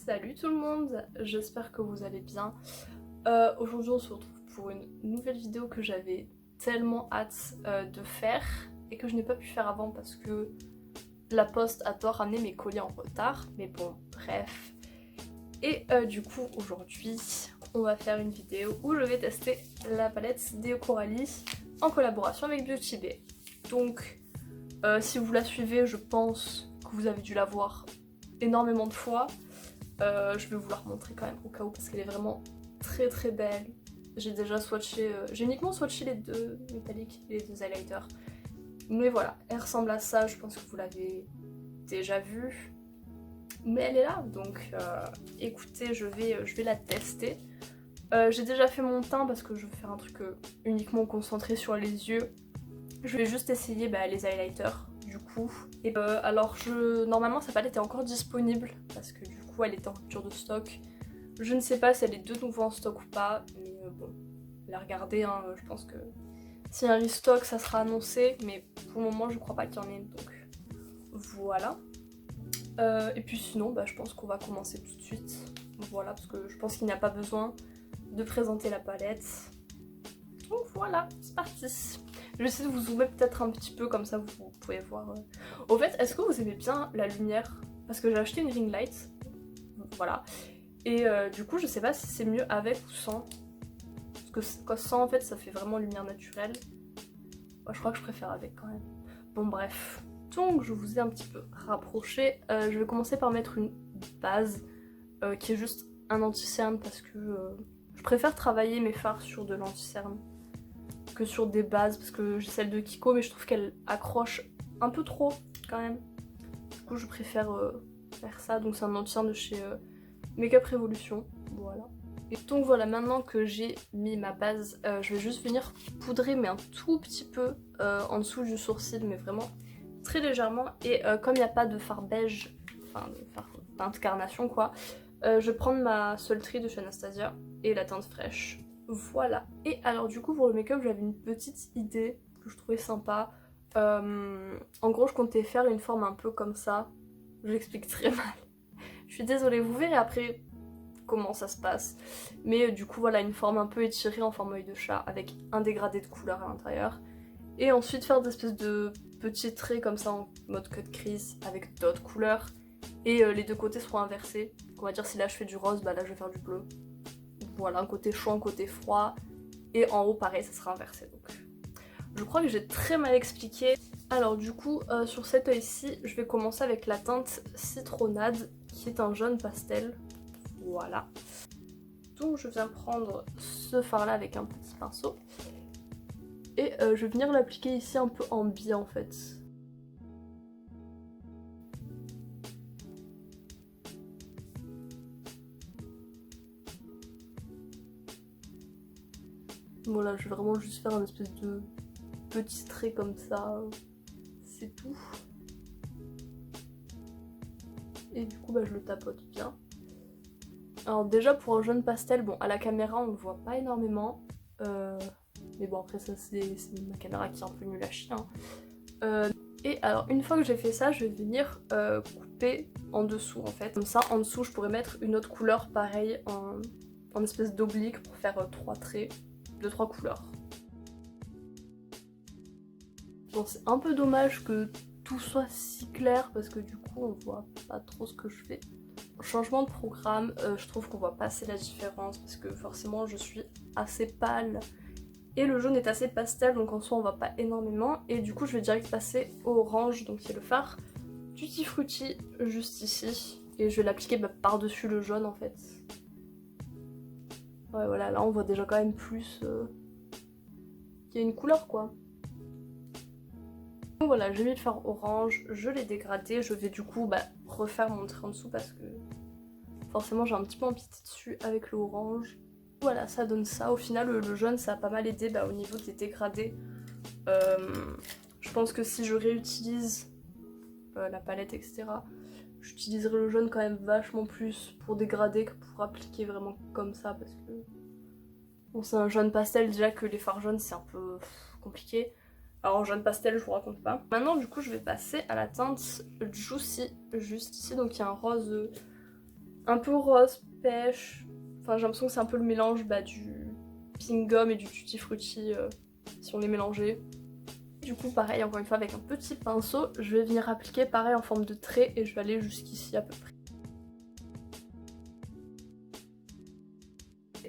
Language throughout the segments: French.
Salut tout le monde, j'espère que vous allez bien. Aujourd'hui on se retrouve pour une nouvelle vidéo que j'avais tellement hâte de faire et que je n'ai pas pu faire avant parce que la poste adore ramener mes colis en retard. Mais bon, bref. Et du coup aujourd'hui on va faire une vidéo où je vais tester la palette Deo Coralie en collaboration avec Beauty Bay. Donc si vous la suivez, je pense que vous avez dû la voir énormément de fois. Je vais vous la remontrer quand même au cas où parce qu'elle est vraiment très très belle. J'ai déjà swatché, j'ai uniquement swatché les deux métalliques et les deux highlighters. Mais voilà, elle ressemble à ça, je pense que vous l'avez déjà vue. Mais elle est là, donc écoutez, je vais la tester. J'ai déjà fait mon teint parce que je veux faire un truc uniquement concentré sur les yeux. Je vais juste essayer les highlighters du coup. Et alors normalement sa palette est encore disponible parce que du coup elle était en rupture de stock. Je ne sais pas si elle est de nouveau en stock ou pas, mais bon, la regarder, hein, je pense que s'il y a un restock ça sera annoncé, mais pour le moment je crois pas qu'il y en ait, donc voilà. Et puis sinon je pense qu'on va commencer tout de suite, voilà, parce que je pense qu'il n'y a pas besoin de présenter la palette. Donc voilà, c'est parti. Je vais essayer de vous zoomer peut-être un petit peu, comme ça vous pouvez voir. Au fait, est-ce que vous aimez bien la lumière? Parce que j'ai acheté une ring light, voilà. Et du coup, je sais pas si c'est mieux avec ou sans. Parce que sans, en fait, ça fait vraiment lumière naturelle. Moi, je crois que je préfère avec quand même. Bon, bref. Donc, je vous ai un petit peu rapproché. Je vais commencer par mettre une base qui est juste un anti-cerne parce que je préfère travailler mes fards sur de l'anti-cerne que sur des bases, parce que j'ai celle de Kiko mais je trouve qu'elle accroche un peu trop quand même. Du coup je préfère faire ça, donc c'est un anti-cerne de chez Makeup Revolution, voilà. Et donc voilà, maintenant que j'ai mis ma base, je vais juste venir poudrer mais un tout petit peu en dessous du sourcil, mais vraiment très légèrement. Et comme il n'y a pas de fard beige, enfin de fard teinte carnation quoi, je vais prendre ma Sultry de chez Anastasia et la teinte fraîche. Voilà. Et alors du coup pour le make-up j'avais une petite idée que je trouvais sympa. En gros je comptais faire une forme un peu comme ça. Je l'explique très mal. Je suis désolée, vous verrez après comment ça se passe. Mais du coup voilà, une forme un peu étirée en forme œil de chat avec un dégradé de couleur à l'intérieur. Et ensuite faire des espèces de petits traits comme ça en mode cut crease avec d'autres couleurs. Et les deux côtés seront inversés. On va dire si là je fais du rose, là je vais faire du bleu. Voilà, un côté chaud, un côté froid. Et en haut pareil, ça sera inversé. Donc je crois que j'ai très mal expliqué. Alors du coup sur cet œil-ci, je vais commencer avec la teinte Citronnade qui est un jaune pastel. Voilà. Donc je viens prendre ce fard là avec un petit pinceau. Et je vais venir l'appliquer ici un peu en biais en fait. Voilà, je vais vraiment juste faire un espèce de petit trait comme ça, c'est tout. Et du coup je le tapote bien. Alors déjà pour un jaune pastel, bon à la caméra on le voit pas énormément, mais bon après ça c'est ma caméra qui est un peu nulle à chier. Et alors une fois que j'ai fait ça, je vais venir couper en dessous en fait. Comme ça en dessous je pourrais mettre une autre couleur pareil en espèce d'oblique pour faire 3 traits de 3 couleurs. Bon c'est un peu dommage que tout soit si clair parce que du coup on voit pas trop ce que je fais. Changement de programme, je trouve qu'on voit pas assez la différence parce que forcément je suis assez pâle et le jaune est assez pastel, donc en soi on voit pas énormément. Et du coup je vais direct passer au orange, donc c'est le fard Tutti Frutti juste ici, et je vais l'appliquer par dessus le jaune en fait. Ouais voilà, là on voit déjà quand même plus qu'il y a une couleur quoi. Donc voilà, j'ai mis le fard orange, je l'ai dégradé, je vais du coup refaire mon trait en dessous parce que forcément j'ai un petit peu empiété dessus avec le orange. Voilà, ça donne ça. Au final le jaune ça a pas mal aidé au niveau des dégradés. Je pense que si je réutilise la palette etc, j'utiliserai le jaune quand même vachement plus pour dégrader que pour appliquer vraiment comme ça parce que bon c'est un jaune pastel, déjà que les fards jaunes c'est un peu compliqué. Alors en jaune pastel je vous raconte pas. Maintenant du coup je vais passer à la teinte Juicy juste ici, donc il y a un rose un peu rose, pêche. Enfin j'ai l'impression que c'est un peu le mélange du pink gum et du tutti frutti si on les mélangeait. Du coup pareil encore une fois avec un petit pinceau je vais venir appliquer pareil en forme de trait et je vais aller jusqu'ici à peu près.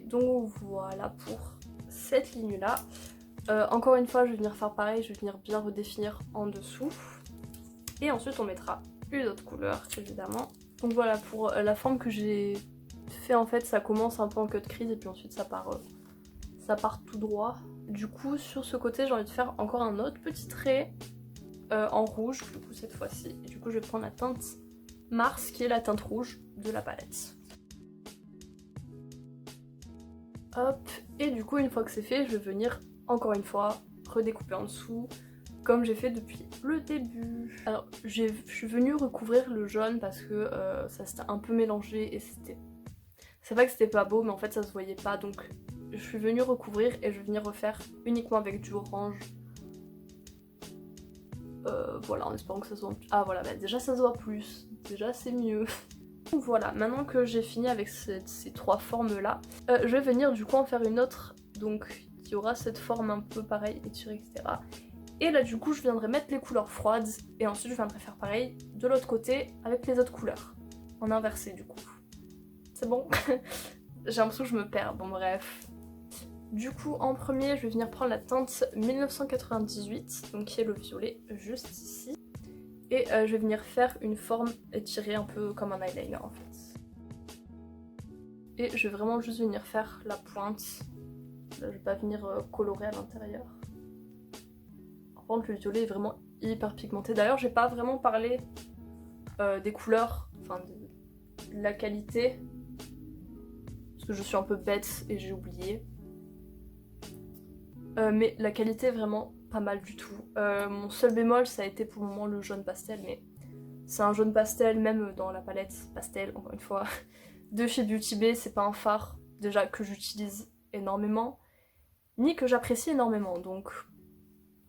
Donc voilà pour cette ligne là. Encore une fois je vais venir faire pareil, je vais venir bien redéfinir en dessous. Et ensuite on mettra une autre couleur évidemment. Donc voilà pour la forme que j'ai fait en fait, ça commence un peu en queue de crise et puis ensuite ça part tout droit. Du coup sur ce côté j'ai envie de faire encore un autre petit trait en rouge du coup cette fois-ci. Et du coup je vais prendre la teinte Mars qui est la teinte rouge de la palette. Hop, et du coup une fois que c'est fait je vais venir encore une fois redécouper en dessous comme j'ai fait depuis le début. Alors je suis venue recouvrir le jaune parce que ça s'était un peu mélangé et c'était... C'est pas que c'était pas beau mais en fait ça se voyait pas donc je suis venue recouvrir et je vais venir refaire uniquement avec du orange. Voilà en espérant que ça se voit... Ah voilà, bah déjà ça se voit plus, déjà c'est mieux. Donc voilà, maintenant que j'ai fini avec ces trois formes là, je vais venir du coup en faire une autre donc qui aura cette forme un peu pareil, étirée etc. Et là du coup je viendrai mettre les couleurs froides et ensuite je viendrai faire pareil de l'autre côté avec les autres couleurs. En inversé du coup. C'est bon? J'ai l'impression que je me perds, bon bref. Du coup en premier je vais venir prendre la teinte 1998, donc qui est le violet juste ici. Et je vais venir faire une forme étirée un peu comme un eyeliner en fait. Et je vais vraiment juste venir faire la pointe. Là, je vais pas venir colorer à l'intérieur. Par contre le violet est vraiment hyper pigmenté. D'ailleurs j'ai pas vraiment parlé des couleurs, enfin de la qualité. Parce que je suis un peu bête et j'ai oublié. Mais la qualité est vraiment pas mal du tout. Mon seul bémol ça a été pour le moment le jaune pastel, mais c'est un jaune pastel même dans la palette pastel, encore une fois, de chez Beauty Bay. C'est pas un fard déjà que j'utilise énormément, ni que j'apprécie énormément, donc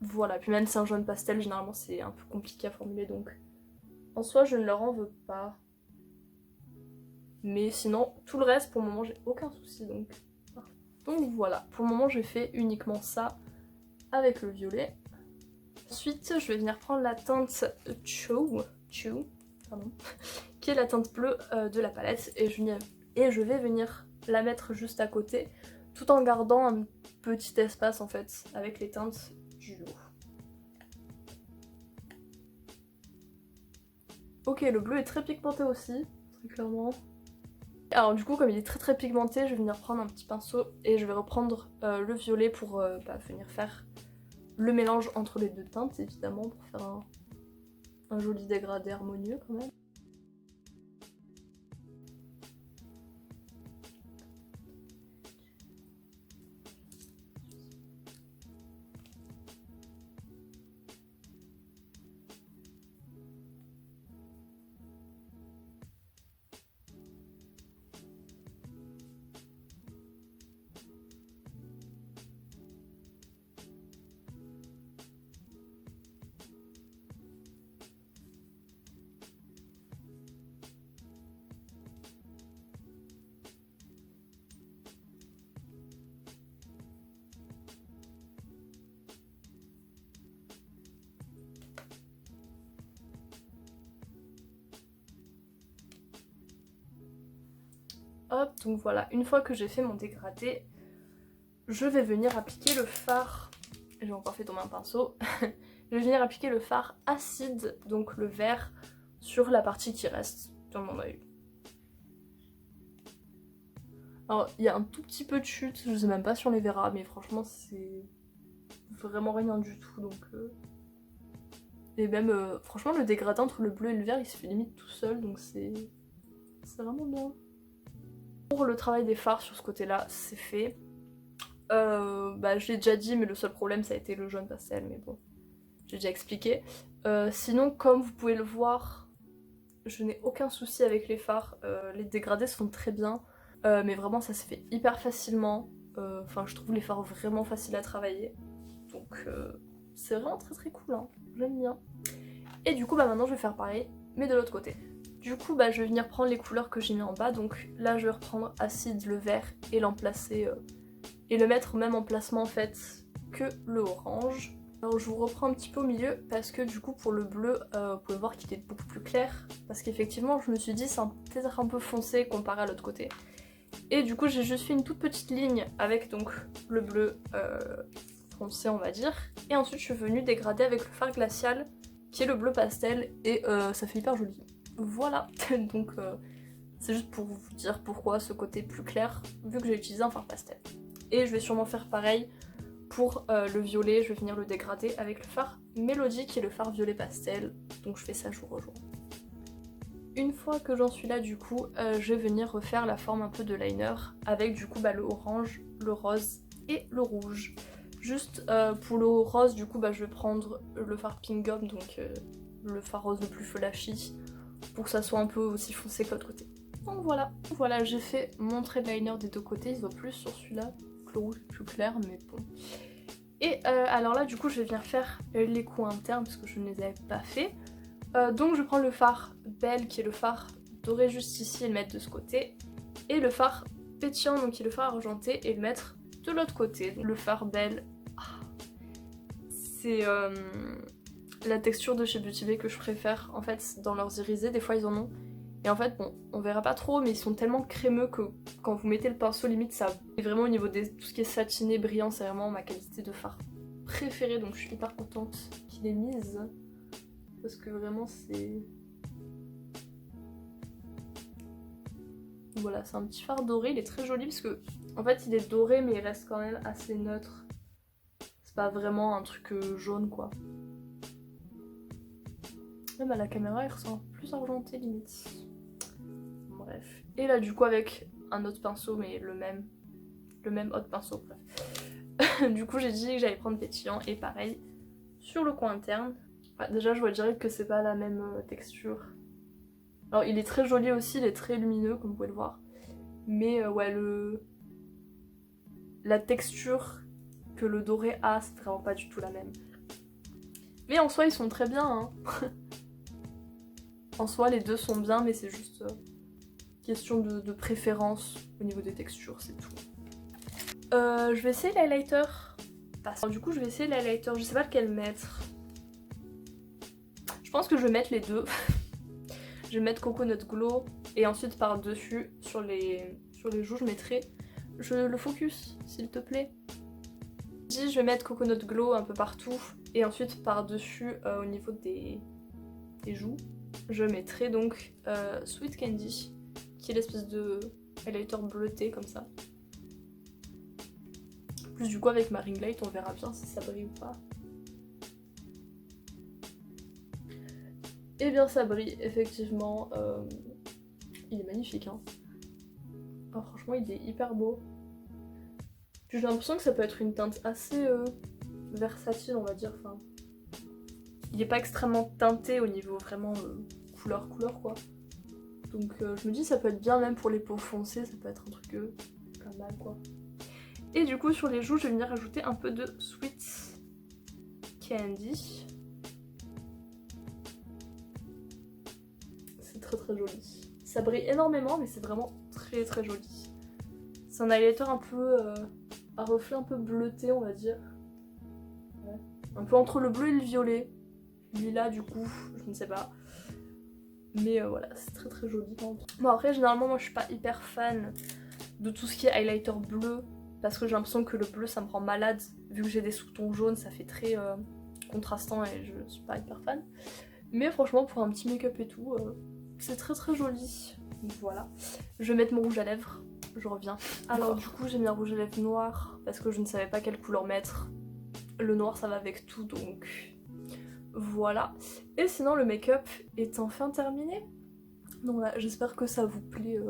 voilà. Puis même c'est un jaune pastel, généralement c'est un peu compliqué à formuler, donc en soi je ne leur en veux pas. Mais sinon, tout le reste pour le moment j'ai aucun souci, donc voilà, pour le moment j'ai fait uniquement ça avec le violet. Ensuite je vais venir prendre la teinte Chew, pardon, qui est la teinte bleue de la palette et je vais venir la mettre juste à côté tout en gardant un petit espace en fait avec les teintes du haut. Ok, le bleu est très pigmenté aussi, très clairement. Alors du coup comme il est très pigmenté, je vais venir prendre un petit pinceau et je vais reprendre le violet pour venir faire le mélange entre les deux teintes évidemment pour faire un joli dégradé harmonieux quand même. Hop, donc voilà, une fois que j'ai fait mon dégradé, je vais venir appliquer le fard. J'ai encore fait tomber un pinceau. Je vais venir appliquer le fard acide, donc le vert, sur la partie qui reste dans mon œil. Alors il y a un tout petit peu de chute, je sais même pas si on les verra, mais franchement c'est vraiment rien du tout donc... Et même franchement le dégradé entre le bleu et le vert il se fait limite tout seul donc c'est vraiment bien. Pour le travail des fards sur ce côté là c'est fait. Je l'ai déjà dit mais le seul problème ça a été le jaune pastel mais bon j'ai déjà expliqué. Sinon comme vous pouvez le voir je n'ai aucun souci avec les fards, les dégradés se font très bien. Mais vraiment ça se fait hyper facilement, enfin je trouve les fards vraiment faciles à travailler, donc c'est vraiment très cool, hein. J'aime bien. Et du coup maintenant je vais faire pareil, mais de l'autre côté. Du coup bah je vais venir prendre les couleurs que j'ai mis en bas, donc là je vais reprendre Acide, le vert, et l'emplacer et le mettre au même emplacement en fait que le orange. Alors je vous reprends un petit peu au milieu parce que du coup pour le bleu vous pouvez voir qu'il est beaucoup plus clair, parce qu'effectivement je me suis dit c'est peut-être un peu foncé comparé à l'autre côté. Et du coup j'ai juste fait une toute petite ligne avec donc le bleu foncé on va dire, et ensuite je suis venue dégrader avec le fard glacial qui est le bleu pastel, et ça fait hyper joli. Voilà, donc c'est juste pour vous dire pourquoi ce côté plus clair vu que j'ai utilisé un fard pastel. Et je vais sûrement faire pareil pour le violet, je vais venir le dégrader avec le fard Mélodie qui est le fard violet pastel, donc je fais ça jour au jour. Une fois que j'en suis là du coup, je vais venir refaire la forme un peu de liner avec du coup bah, le orange, le rose et le rouge. Juste pour le rose du coup bah, je vais prendre le fard Pink Gum, donc le fard rose le plus flashy, pour que ça soit un peu aussi foncé que l'autre côté. Donc voilà, j'ai fait mon trait de liner des deux côtés, il se voit plus sur celui-là, le rouge est plus clair mais bon. Et alors là du coup je vais venir faire les coins internes parce que je ne les avais pas fait. Donc je prends le fard Belle qui est le fard doré juste ici et le mettre de ce côté. Et le fard Pétillant donc qui est le fard argenté et le mettre de l'autre côté. Donc, le fard Belle, c'est la texture de chez Beauty Bay que je préfère en fait dans leurs irisés, des fois ils en ont. Et en fait bon on verra pas trop mais ils sont tellement crémeux que quand vous mettez le pinceau limite ça... Et vraiment au niveau de tout ce qui est satiné, brillant, c'est vraiment ma qualité de fard préférée, donc je suis hyper contente qu'il ait mise. Parce que vraiment c'est... Voilà, c'est un petit fard doré, il est très joli parce que en fait il est doré mais il reste quand même assez neutre. C'est pas vraiment un truc jaune quoi. Même à la caméra il ressemble plus argenté limite. Bref. Et là du coup avec un autre pinceau mais le même autre pinceau, bref. Du coup j'ai dit que j'allais prendre Pétillant et pareil sur le coin interne. Ah, déjà je vois direct que c'est pas la même texture. Alors il est très joli aussi, il est très lumineux comme vous pouvez le voir. Mais ouais la texture que le doré a c'est vraiment pas du tout la même. Mais en soi ils sont très bien hein. En soi les deux sont bien mais c'est juste question de préférence au niveau des textures, c'est tout. Je vais essayer l'highlighter. Alors, du coup je vais essayer l'highlighter, je sais pas lequel mettre. Je pense que je vais mettre les deux. Je vais mettre Coconut Glow et ensuite par dessus sur les joues je mettrai le focus s'il te plaît. Je vais mettre Coconut Glow un peu partout et ensuite par dessus au niveau des joues je mettrai donc Sweet Candy qui est l'espèce de highlighter bleuté comme ça. Plus du coup avec ma ring light on verra bien si ça brille ou pas. Et bien ça brille, effectivement, il est magnifique hein. Oh, franchement il est hyper beau. J'ai l'impression que ça peut être une teinte assez versatile on va dire, enfin, il est pas extrêmement teinté au niveau vraiment couleur quoi. Donc je me dis ça peut être bien même pour les peaux foncées, ça peut être un truc pas mal quoi. Et du coup sur les joues je vais venir rajouter un peu de Sweet Candy. Très joli. Ça brille énormément mais c'est vraiment très joli. C'est un highlighter un peu à reflet un peu bleuté on va dire. Ouais. Un peu entre le bleu et le violet. Lilas du coup, je ne sais pas. Mais voilà, c'est très joli. Bon après généralement moi je suis pas hyper fan de tout ce qui est highlighter bleu parce que j'ai l'impression que le bleu ça me rend malade. Vu que j'ai des sous-tons jaunes ça fait très contrastant et je suis pas hyper fan. Mais franchement pour un petit make-up et tout... c'est très joli. Donc voilà. Je vais mettre mon rouge à lèvres. Je reviens. Alors du coup j'ai mis un rouge à lèvres noir parce que je ne savais pas quelle couleur mettre. Le noir ça va avec tout donc voilà. Et sinon le make-up est enfin terminé. Donc voilà, j'espère que ça vous plaît.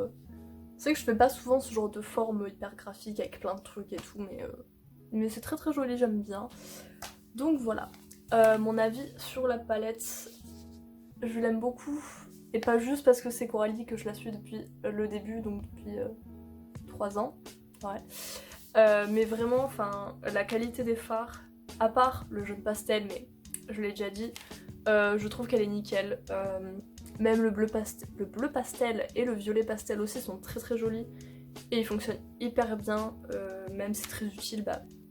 C'est vrai que je fais pas souvent ce genre de forme hyper graphique avec plein de trucs et tout mais c'est très joli, j'aime bien. Donc voilà. Mon avis sur la palette, je l'aime beaucoup. Et pas juste parce que c'est Coralie que je la suis depuis le début, donc depuis 3 ans. Ouais. Mais vraiment, enfin, la qualité des fards, à part le jaune pastel, mais je l'ai déjà dit, je trouve qu'elle est nickel. Même le bleu pastel et le violet pastel aussi sont très très jolis et ils fonctionnent hyper bien, même c'est très utile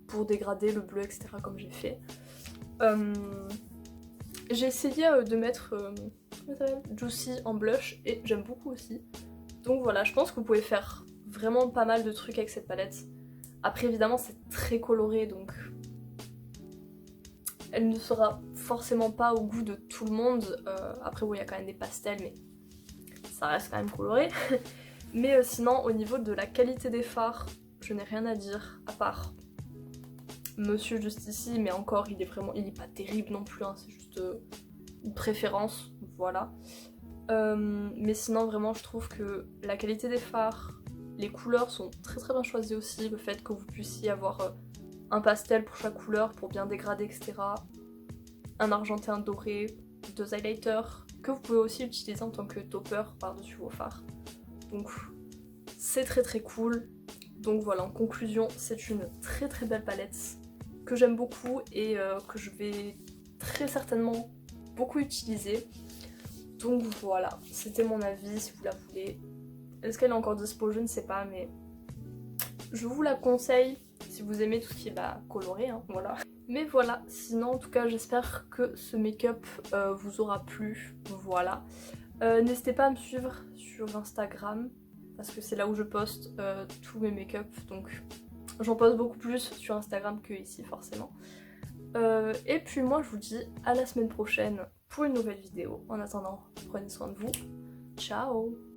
pour dégrader le bleu, etc. comme j'ai fait. J'ai essayé de mettre Juicy en blush et j'aime beaucoup aussi. Donc voilà, je pense que vous pouvez faire vraiment pas mal de trucs avec cette palette. Après évidemment c'est très coloré donc elle ne sera forcément pas au goût de tout le monde. Après oui il y a quand même des pastels mais ça reste quand même coloré. Mais sinon au niveau de la qualité des fards, je n'ai rien à dire à part Monsieur juste ici, mais encore il est pas terrible non plus, hein, c'est juste une préférence, voilà. Mais sinon vraiment je trouve que la qualité des fards, les couleurs sont très très bien choisies aussi, le fait que vous puissiez avoir un pastel pour chaque couleur pour bien dégrader, etc. Un argenté, un doré, 2 highlighters que vous pouvez aussi utiliser en tant que topper par-dessus vos fards. Donc c'est très très cool. Donc voilà, en conclusion, c'est une très très belle palette que j'aime beaucoup et que je vais très certainement beaucoup utiliser. Donc voilà, c'était mon avis si vous la voulez. Est-ce qu'elle est encore dispo? Je ne sais pas, mais je vous la conseille si vous aimez tout ce qui est coloré, hein, voilà. Mais voilà, sinon en tout cas j'espère que ce make-up vous aura plu, voilà. N'hésitez pas à me suivre sur Instagram, parce que c'est là où je poste tous mes make-up, donc j'en poste beaucoup plus sur Instagram que ici forcément. Et puis moi je vous dis à la semaine prochaine pour une nouvelle vidéo. En attendant, prenez soin de vous. Ciao!